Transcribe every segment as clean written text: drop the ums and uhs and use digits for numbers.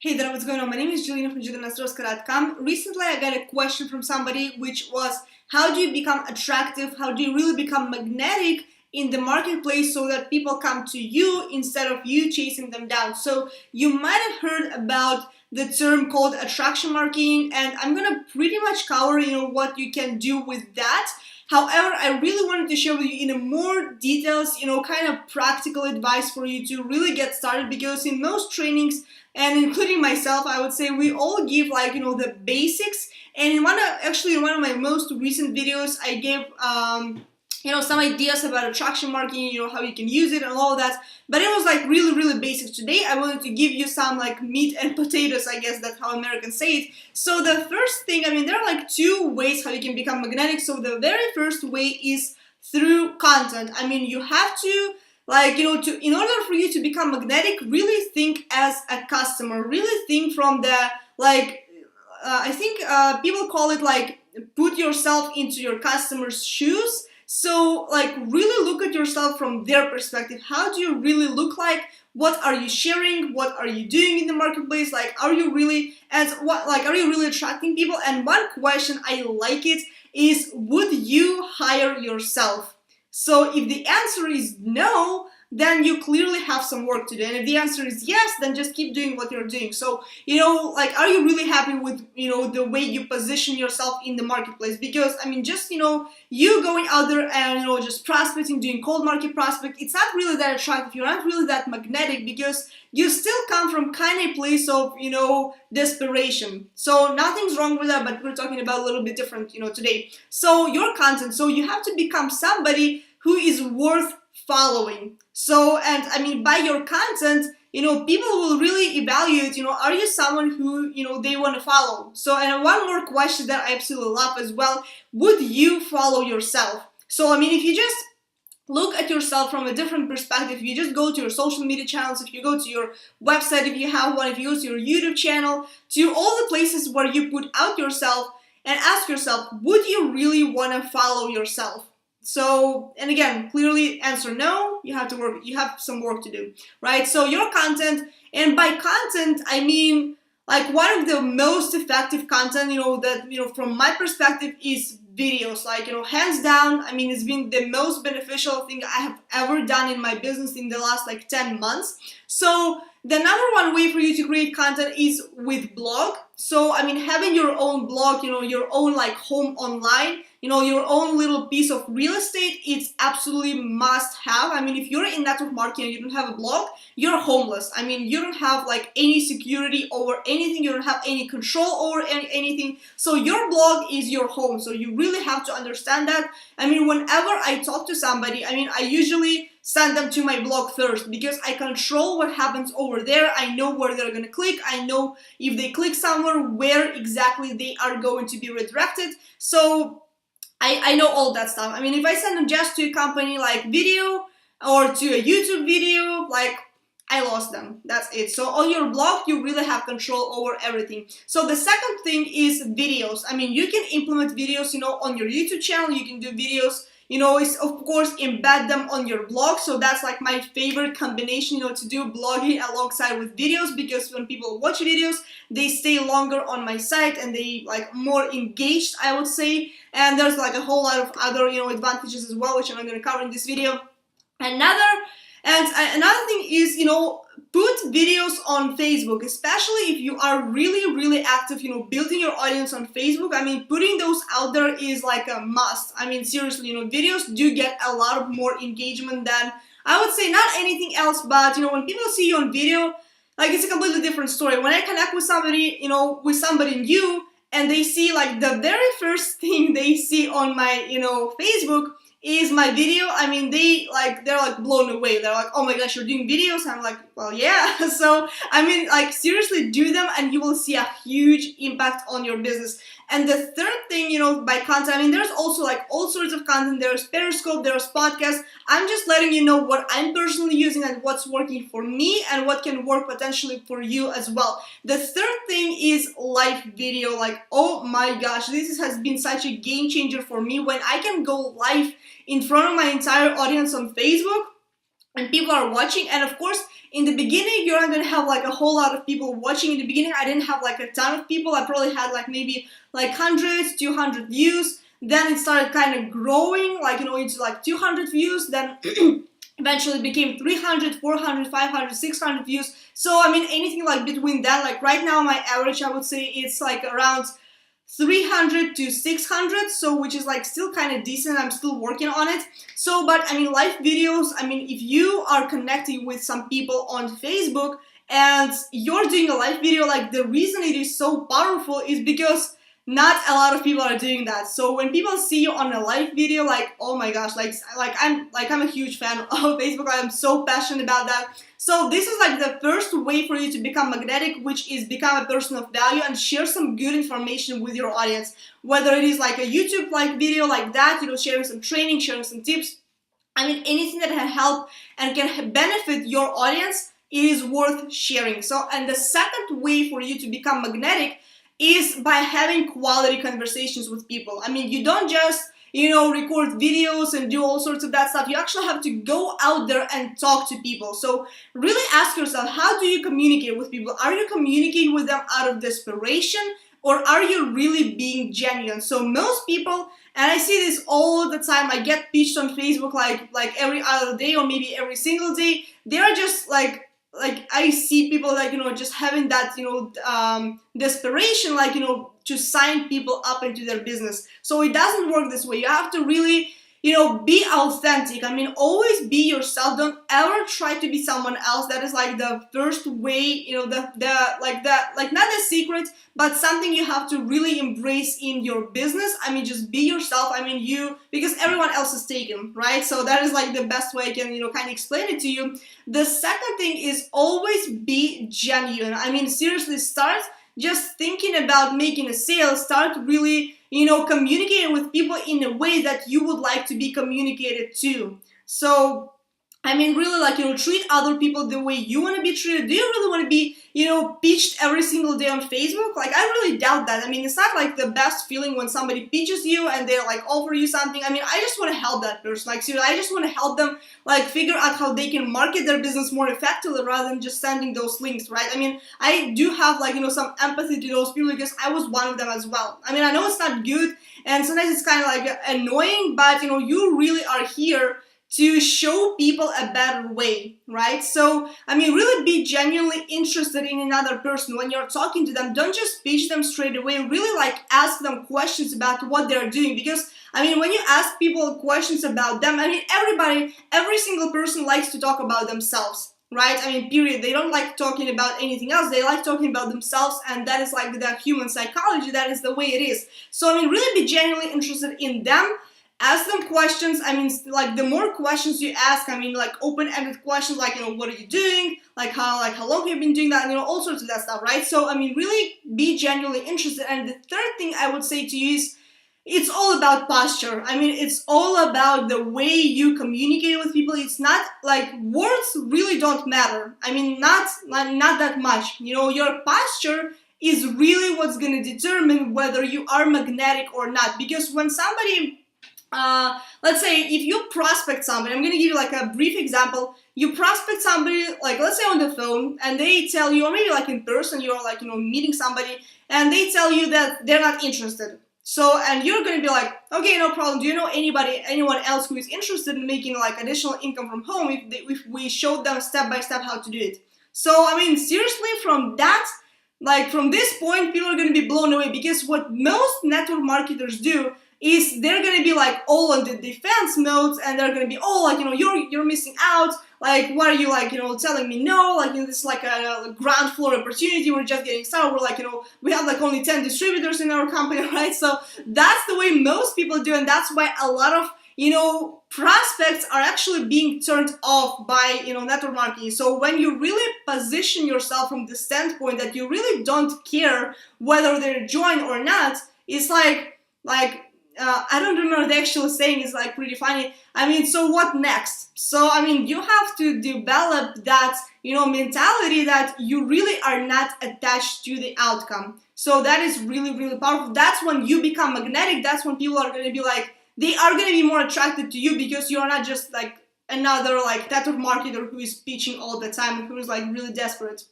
Hey there, what's going on? My name is Jelena from Ostrovska.com. Recently, I got a question from somebody which was, how do you become attractive? How do you really become magnetic in the marketplace so that people come to you instead of you chasing them down? So you might have heard about the term called attraction marketing, and I'm gonna pretty much cover, what you can do with that. However, I really wanted to share with you in a more details, kind of practical advice for you to really get started, because in most trainings, and including myself, I would say we all give the basics. And in one of my most recent videos, I gave some ideas about attraction marketing, how you can use it and all of that. But it was really basic. Today I wanted to give you some meat and potatoes, I guess that's how Americans say it. So the first thing, there are two ways how you can become magnetic. So the very first way is through content. You have to in order for you to become magnetic, really think as a customer, really think from the, I think people call it put yourself into your customer's shoes. So really look at yourself from their perspective. How do you really look like? What are you sharing? What are you doing in the marketplace? Are you really, are you really attracting people? And one question, I like it, is would you hire yourself? So if the answer is no, then you clearly have some work to do. And if the answer is yes, then just keep doing what you're doing. So, are you really happy with, the way you position yourself in the marketplace? Because, just, you going out there and, just prospecting, doing cold market prospect, it's not really that attractive. You're not really that magnetic because you still come from kind of a place of, desperation. So nothing's wrong with that, but we're talking about a little bit different, today. So your content, so you have to become somebody who is worth following. So, and by your content, people will really evaluate, are you someone who, they want to follow? So, and one more question that I absolutely love as well, would you follow yourself? So, if you just look at yourself from a different perspective, if you just go to your social media channels, if you go to your website, if you have one, if you go to your YouTube channel, to all the places where you put out yourself, and ask yourself, would you really want to follow yourself? So, and again, clearly answer no, you have some work to do, right? So your content, and by content, I mean, one of the most effective content, that, from my perspective is videos, hands down. It's been the most beneficial thing I have ever done in my business in the last 10 months. So the number one way for you to create content is with blog. So, having your own blog, your own home online, your own little piece of real estate, it's absolutely must have. If you're in network marketing and you don't have a blog, you're homeless. You don't have any security over anything. You don't have any control over anything. So your blog is your home. So you really have to understand that. Whenever I talk to somebody, I usually send them to my blog first because I control what happens over there. I know where they're going to click. I know if they click somewhere, where exactly they are going to be redirected. So I know all that stuff. If I send them just to a company like video or to a YouTube video, I lost them. That's it. So on your blog, you really have control over everything. So the second thing is videos. You can implement videos, on your YouTube channel. You can do videos, is of course embed them on your blog. So that's my favorite combination, to do blogging alongside with videos, because when people watch videos, they stay longer on my site and they more engaged, I would say. And there's a whole lot of other, advantages as well, which I'm not going to cover in this video. Another thing is, put videos on Facebook, especially if you are really active, building your audience on Facebook. Putting those out there is a must. Seriously, videos do get a lot of more engagement than, I would say, not anything else, but, when people see you on video, it's a completely different story. When I connect with somebody, new, and they see the very first thing they see on my, Facebook is my video, they're blown away. They're oh my gosh, you're doing videos? I'm well, yeah. So, seriously do them and you will see a huge impact on your business. And the third thing, by content, there's also all sorts of content. There's Periscope, there's podcasts. I'm just letting you know what I'm personally using and what's working for me and what can work potentially for you as well. The third thing is live video. Oh my gosh, this has been such a game changer for me when I can go live in front of my entire audience on Facebook. and people are watching. And of course, in the beginning, you're not gonna have like a whole lot of people watching. In the beginning, I didn't have like a ton of people. I probably had like maybe like 100, 200 views. Then it started kind of growing, like, into like 200 views. Then eventually became 300, 400, 500, 600 views. So I mean, anything like between that, like right now my average, I would say it's like around 300 to 600, so which is like still kind of decent. I'm still working on it. So, but I mean, live videos, I mean, if you are connecting with some people on Facebook and you're doing a live video, like the reason it is so powerful is because not a lot of people are doing that. So when people see you on a live video, like, oh my gosh, I'm a huge fan of Facebook. I'm so passionate about that. So this is like the first way for you to become magnetic, which is become a person of value and share some good information with your audience. Whether it is like a YouTube like video like that, sharing some training, sharing some tips. I mean, anything that can help and can benefit your audience, it is worth sharing. So, and the second way for you to become magnetic is by having quality conversations with people. I mean, you don't just, record videos and do all sorts of that stuff. You actually have to go out there and talk to people. So really ask yourself, how do you communicate with people? Are you communicating with them out of desperation, or are you really being genuine? So most people, and I see this all the time, I get pitched on Facebook like every other day or maybe every single day. They're just like I see people like, just having that, desperation, like, to sign people up into their business. So it doesn't work this way. You have to really, be authentic. I mean, always be yourself. Don't ever try to be someone else. That is like the first way, not the secret, but something you have to really embrace in your business. I mean, just be yourself. I mean, because everyone else is taken, right? So that is like the best way I can, kind of explain it to you. The second thing is always be genuine. I mean, seriously, start just thinking about making a sale. Start really, communicating with people in a way that you would like to be communicated to. So, I mean, really, like, treat other people the way you want to be treated. Do you really want to be, pitched every single day on Facebook? Like, I really doubt that. I mean, it's not like the best feeling when somebody pitches you and they like offer you something. I mean, I just want to help that person. Like, seriously, I just want to help them like figure out how they can market their business more effectively rather than just sending those links, right? I mean, I do have like, some empathy to those people because I was one of them as well. I mean, I know it's not good and sometimes it's kind of like annoying, but you really are here to show people a better way, right? So, I mean, really be genuinely interested in another person. When you're talking to them, don't just pitch them straight away. Really, like, ask them questions about what they're doing. Because, I mean, when you ask people questions about them, I mean, every single person likes to talk about themselves, right? I mean, period. They don't like talking about anything else. They like talking about themselves, and that is like the human psychology. That is the way it is. So, I mean, really be genuinely interested in them. Ask them questions. I mean, like, the more questions you ask, I mean, like, open-ended questions, like, what are you doing? Like, how long have you been doing that? And, all sorts of that stuff, right? So, I mean, really be genuinely interested. And the third thing I would say to you is, it's all about posture. I mean, it's all about the way you communicate with people. It's not, like, words really don't matter. I mean, not that much. Your posture is really what's going to determine whether you are magnetic or not. Because when somebody... let's say if you prospect somebody, I'm going to give you like a brief example. You prospect somebody, like, let's say on the phone, and they tell you, or maybe like in person, you're like, meeting somebody, and they tell you that they're not interested. So, and you're going to be like, okay, no problem. Do you know anyone else who is interested in making like additional income from home if we showed them step by step how to do it? So, I mean, seriously, from this point, people are going to be blown away, because what most network marketers do is they're going to be like all on the defense mode, and they're going to be all like, you're missing out. Like, why are you like, telling me no? Like, this is like a ground floor opportunity. We're just getting started. We're like, we have like only 10 distributors in our company, right? So that's the way most people do. And that's why a lot of, prospects are actually being turned off by, network marketing. So when you really position yourself from the standpoint that you really don't care whether they join or not, it's like, I don't remember the actual saying, is like pretty funny. I mean, so what next? So, I mean, you have to develop that, mentality that you really are not attached to the outcome. So that is really, really powerful. That's when you become magnetic. That's when people are going to be like, they are going to be more attracted to you, because you are not just like another like network marketer who is pitching all the time, who is like really desperate.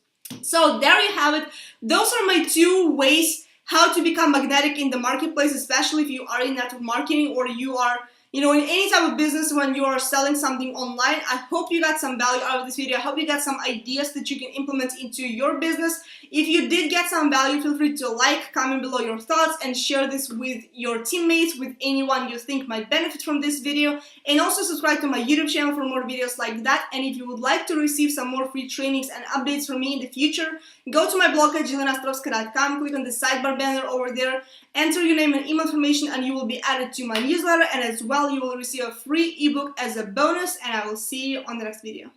So there you have it. Those are my 2 ways how to become magnetic in the marketplace, especially if you are in network marketing or you are, in any type of business when you are selling something online. I hope you got some value out of this video. I hope you got some ideas that you can implement into your business. If you did get some value, feel free to like, comment below your thoughts, and share this with your teammates, with anyone you think might benefit from this video. And also subscribe to my YouTube channel for more videos like that. And if you would like to receive some more free trainings and updates from me in the future, go to my blog at JelenaOstrovska.com, click on the sidebar banner over there, enter your name and email information, and you will be added to my newsletter. And as well, you will receive a free ebook as a bonus. And I will see you on the next video.